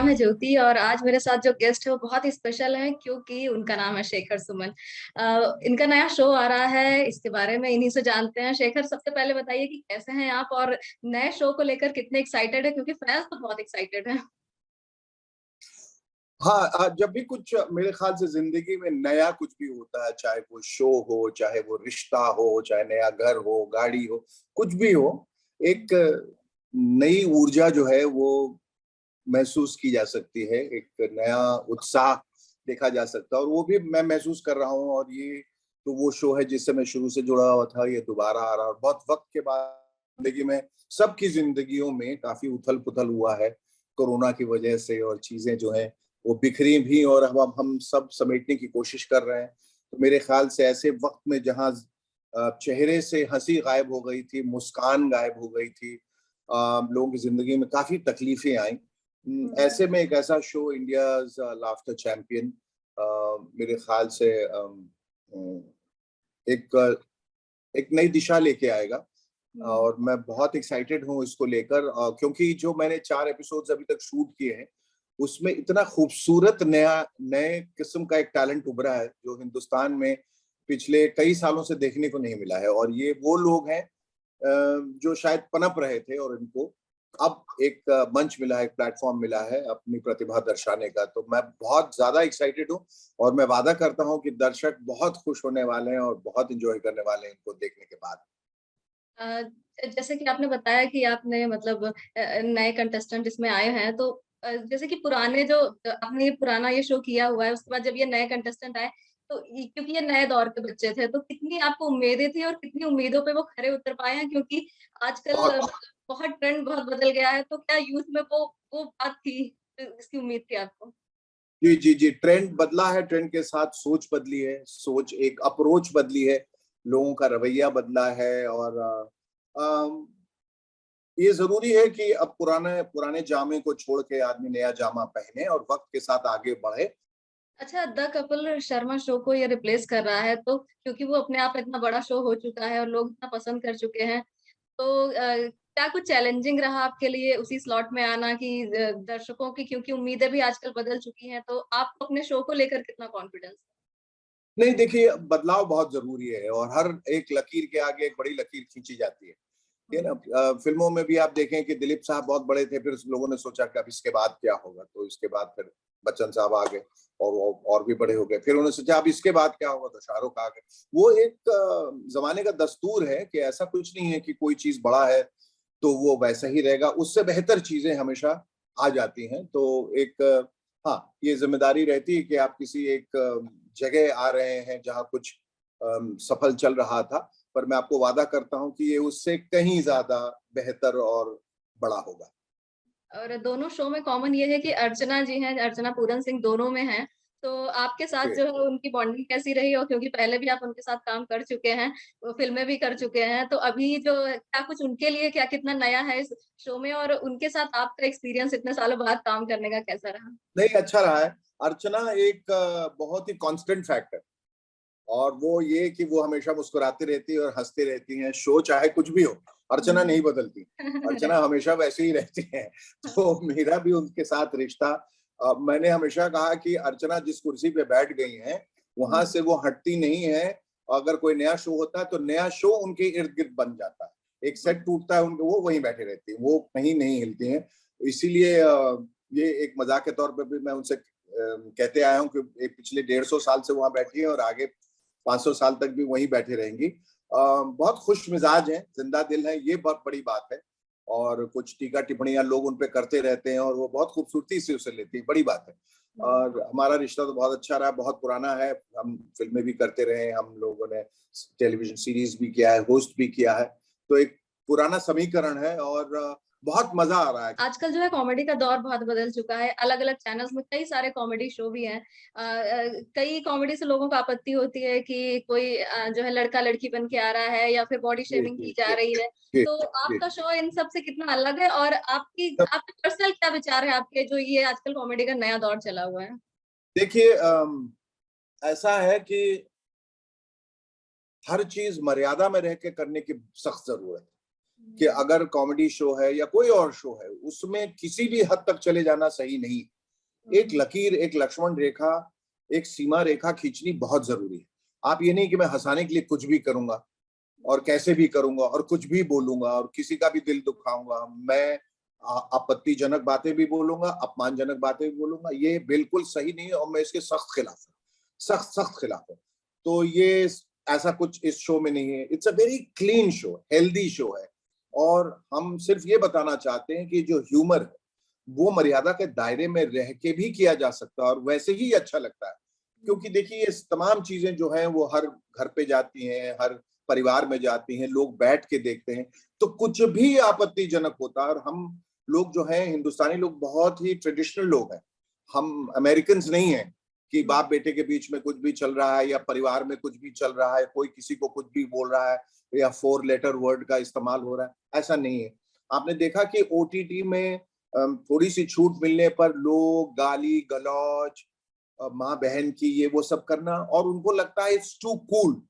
नाम है ज्योति और आज मेरे साथ जो गेस्ट है वो बहुत ही स्पेशल है क्योंकि उनका नाम है शेखर सुमन। इनका नया शो आ रहा है, इसके बारे में इन्हीं से जानते हैं। शेखर, सबसे पहले बताइए कि कैसे हैं आप और नए शो को लेकर कितने एक्साइटेड है, क्योंकि फैंस तो बहुत एक्साइटेड है। हाँ, जब भी कुछ मेरे ख्याल से जिंदगी में नया कुछ भी होता है, चाहे वो शो हो, चाहे वो रिश्ता हो, चाहे नया घर हो, गाड़ी हो, कुछ भी हो, एक नई ऊर्जा जो है वो महसूस की जा सकती है। एक नया उत्साह देखा जा सकता है और वो भी मैं महसूस कर रहा हूँ। और ये तो वो शो है जिससे मैं शुरू से जुड़ा हुआ था, ये दोबारा आ रहा है और बहुत वक्त के बाद जिंदगी में, सबकी जिंदगियों में काफी उथल पुथल हुआ है कोरोना की वजह से, और चीजें जो हैं वो बिखरी भी और अब हम सब समेटने की कोशिश कर रहे हैं। तो मेरे ख्याल से ऐसे वक्त में जहाँ चेहरे से हंसी गायब हो गई थी, मुस्कान गायब हो गई थी, लोगों की जिंदगी में काफी तकलीफें आई। हम्म। ऐसे में एक ऐसा शो, इंडियाज लाफ्टर चैंपियन, मेरे ख्याल से एक एक नई दिशा लेके आएगा। हम्म। और मैं बहुत एक्साइटेड हूँ इसको लेकर, क्योंकि जो मैंने 4 एपिसोड्स अभी तक शूट किए हैं उसमें इतना खूबसूरत नया नए किस्म का एक टैलेंट उभरा है जो हिंदुस्तान में पिछले कई सालों से देखने को नहीं मिला है। और ये वो लोग हैं जो शायद पनप रहे थे और इनको अब एक मंच मिला है, एक प्लेटफॉर्म मिला है अपनी प्रतिभा दर्शाने का। तो मैं बहुत ज्यादा एक्साइटेड हूँ और मैं वादा करता हूँ कि दर्शक बहुत खुश होने वाले हैं और बहुत इंजॉय करने वाले हैं इनको देखने के बाद। अ, जैसे कि आपने बताया कि आपने मतलब नए कंटेस्टेंट इसमें आए हैं, तो जैसे कि पुराने जो आपने ये पुराना ये शो किया हुआ है, उसके बाद जब ये नए कंटेस्टेंट आए, तो क्योंकि ये नए दौर के बच्चे थे, तो कितनी आपको उम्मीदें थी और कितनी उम्मीदों पे वो खरे उतर पाए हैं? क्योंकि आजकल बहुत बहुत ट्रेंड बहुत बदल गया है, तो क्या यूथ में वो बात थी जिसकी उम्मीद थी आपको? जी जी जी, ट्रेंड बदला है, ट्रेंड के साथ सोच बदली है, सोच एक अप्रोच बदली है, लोगों का रवैया बदला है। और ये जरूरी है कि अब पुराने पुराने जामे को छोड़ के आदमी नया जामा पहने और वक्त के साथ आगे बढ़े। अच्छा, द कपिल शर्मा शो को ये रिप्लेस कर रहा है, तो क्योंकि वो अपने आप इतना बड़ा शो हो चुका है और लोग इतना पसंद कर चुके हैं, तो क्या कुछ चैलेंजिंग रहा आपके लिए उसी स्लॉट में आना कि दर्शकों की, क्योंकि उम्मीदें भी आजकल बदल चुकी हैं, तो आपको अपने शो को लेकर कितना कॉन्फिडेंस नहीं, देखिए, बदलाव बहुत जरूरी है और हर एक लकीर के आगे एक बड़ी लकीर खींची जाती है। है? ये ना, फिल्मों में भी आप देखें कि दिलीप साहब बहुत बड़े थे, फिर लोगों ने सोचा कि अब इसके बाद क्या होगा, तो इसके बाद फिर बच्चन साहब आ गए और वो और भी बड़े हो गए, फिर उन्होंने सोचा अब इसके बाद क्या होगा, तो शाहरुख आ गए। वो एक जमाने का दस्तूर है कि ऐसा कुछ नहीं है कि कोई चीज बड़ा है तो वो वैसा ही रहेगा, उससे बेहतर चीजें हमेशा आ जाती हैं। तो एक हाँ, ये जिम्मेदारी रहती है कि आप किसी एक जगह आ रहे हैं जहाँ कुछ सफल चल रहा था, पर मैं आपको वादा करता हूँ कि ये उससे कहीं ज्यादा बेहतर और बड़ा होगा। और दोनों शो में कॉमन ये है कि अर्चना जी हैं, अर्चना पूरन सिंह दोनों में हैं। तो आपके साथ जो है उनकी बॉन्डिंग कैसी रही? और क्योंकि पहले भी आप उनके साथ काम कर चुके हैं, वो फिल्में भी कर चुके हैं, तो अभी जो क्या कुछ उनके लिए क्या कितना नया है इस शो में, और उनके साथ आपका एक्सपीरियंस इतने सालों बाद काम करने का कैसा रहा? नहीं, अच्छा रहा है। अर्चना एक बहुत ही कांस्टेंट फैक्टर, और वो ये कि वो हमेशा मुस्कुराती रहती है और हंसती रहती हैं, शो चाहे कुछ भी हो, अर्चना नहीं बदलती। अर्चना हमेशा वैसे ही रहती हैं। तो मेरा भी उनके साथ रिश्ता, मैंने हमेशा कहा कि अर्चना जिस कुर्सी पे बैठ गई हैं वहां से वो हटती नहीं है। अगर कोई नया शो होता है तो नया शो उनके इर्द गिर्द बन जाता है, एक सेट टूटता है उनके, वो वहीं बैठे रहती है, वो कहीं नहीं हिलती हैं। इसीलिए ये एक मजाक के तौर पे भी मैं उनसे कहते आया हूँ कि पिछले 150 साल से वहां बैठी है और आगे 500 साल तक भी वहीं बैठे रहेंगी। बहुत खुश मिजाज हैं, जिंदा दिल हैं, ये बहुत बड़ी बात है। और कुछ टीका टिप्पणियां लोग उन पे करते रहते हैं और वो बहुत खूबसूरती से उसे लेती है, बड़ी बात है। और हमारा रिश्ता तो बहुत अच्छा रहा, बहुत पुराना है। हम फिल्में भी करते रहे, हम लोगों ने टेलीविजन सीरीज भी किया है, होस्ट भी किया है। तो एक पुराना समीकरण है और बहुत मजा आ रहा है। आजकल जो है कॉमेडी का दौर बहुत बदल चुका है, अलग अलग चैनल्स में कई सारे कॉमेडी शो भी हैं। कई कॉमेडी से लोगों को आपत्ति होती है कि कोई जो है लड़का लड़की बन के आ रहा है या फिर बॉडी जी शेमिंग जी की जा जी रही है। जी तो जी। आपका शो इन सब से कितना अलग है, और आपके पर्सनल क्या विचार है आपके, जो ये आजकल कॉमेडी का नया दौर चला हुआ है? देखिए, ऐसा है कि हर चीज मर्यादा में रह के करने की सख्त जरूरत है। कि अगर कॉमेडी शो है या कोई और शो है उसमें किसी भी हद तक चले जाना सही नहीं। एक लकीर, एक लक्ष्मण रेखा, एक सीमा रेखा खींचनी बहुत जरूरी है। आप ये नहीं कि मैं हंसाने के लिए कुछ भी करूंगा और कैसे भी करूंगा और कुछ भी बोलूंगा और किसी का भी दिल दुखाऊंगा, मैं आपत्तिजनक बातें भी बोलूंगा, अपमानजनक बातें भी बोलूंगा, ये बिल्कुल सही नहीं है और मैं इसके सख्त खिलाफ हूँ, सख्त सख्त खिलाफ हूँ। तो ये ऐसा कुछ इस शो में नहीं है। It's a very clean show, healthy show है और हम सिर्फ ये बताना चाहते हैं कि जो ह्यूमर है वो मर्यादा के दायरे में रह के भी किया जा सकता है और वैसे ही अच्छा लगता है। क्योंकि देखिए ये तमाम चीजें जो हैं वो हर घर पे जाती हैं, हर परिवार में जाती हैं, लोग बैठ के देखते हैं, तो कुछ भी आपत्तिजनक होता है। और हम लोग जो हैं, हिंदुस्तानी लोग बहुत ही ट्रेडिशनल लोग हैं, हम अमेरिकन नहीं हैं कि बाप बेटे के बीच में कुछ भी चल रहा है या परिवार में कुछ भी चल रहा है, कोई किसी को कुछ भी बोल रहा है या 4 लेटर वर्ड का इस्तेमाल हो रहा है, ऐसा नहीं है। आपने देखा कि ओटीटी में थोड़ी सी छूट मिलने पर लोग गाली गलौज, माँ बहन की ये वो सब करना, और उनको लगता है इट्स टू कूल।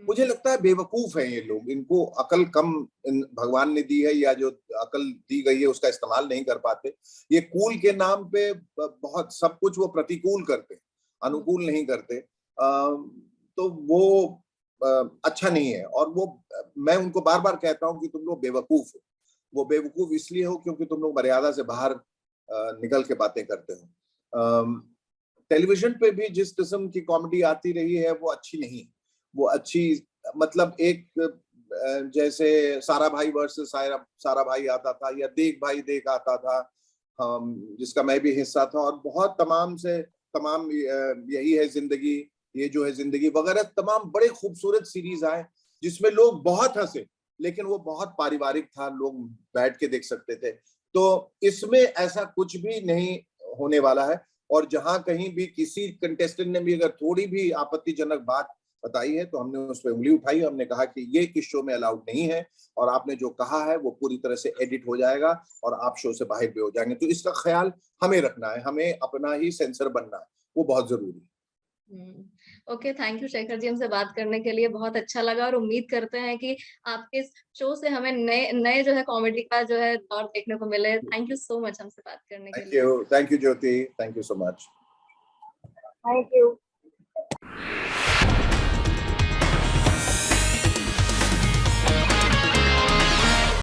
मुझे लगता है बेवकूफ है ये लोग, इनको अकल कम भगवान ने दी है या जो अकल दी गई है उसका इस्तेमाल नहीं कर पाते। ये कूल के नाम पे बहुत सब कुछ वो प्रतिकूल करते हैं, अनुकूल नहीं करते। तो वो अच्छा नहीं है। और वो मैं उनको बार बार कहता हूँ कि तुम लोग बेवकूफ हो। वो बेवकूफ इसलिए हो क्योंकि तुम लोग मर्यादा से बाहर निकल के बातें करते हो। टेलीविजन पे भी जिस किस्म की कॉमेडी आती रही है वो अच्छी नहीं, वो अच्छी मतलब एक जैसे सारा भाई वर्सेस सारा भाई आता था या देख भाई देख आता था, जिसका मैं भी हिस्सा था, और बहुत तमाम से तमाम यही है जिंदगी, ये जो है जिंदगी वगैरह तमाम बड़े खूबसूरत सीरीज आए जिसमें लोग बहुत हंसे, लेकिन वो बहुत पारिवारिक था, लोग बैठ के देख सकते थे। तो इसमें ऐसा कुछ भी नहीं होने वाला है। और जहां कहीं भी किसी कंटेस्टेंट ने भी अगर थोड़ी भी आपत्तिजनक बात बताई है तो हमने उस पर उंगली उठाई, हमने कहा कि ये इस शो में अलाउड नहीं है और आपने जो कहा है वो पूरी तरह से एडिट हो जाएगा और आप शो से बाहर भी हो जाएंगे। तो इसका ख्याल हमें रखना है, हमें अपना ही सेंसर बनना है, वो बहुत जरूरी है। Okay, thank you Shekhar ji, हमसे बात करने के लिए बहुत अच्छा लगा और उम्मीद करते हैं कि आपके इस शो से हमें नए नए जो है कॉमेडी का जो है दौर देखने को मिले। थैंक यू सो मच हमसे बात करने के लिए। Thank you Jyoti, thank you so much. Thank you.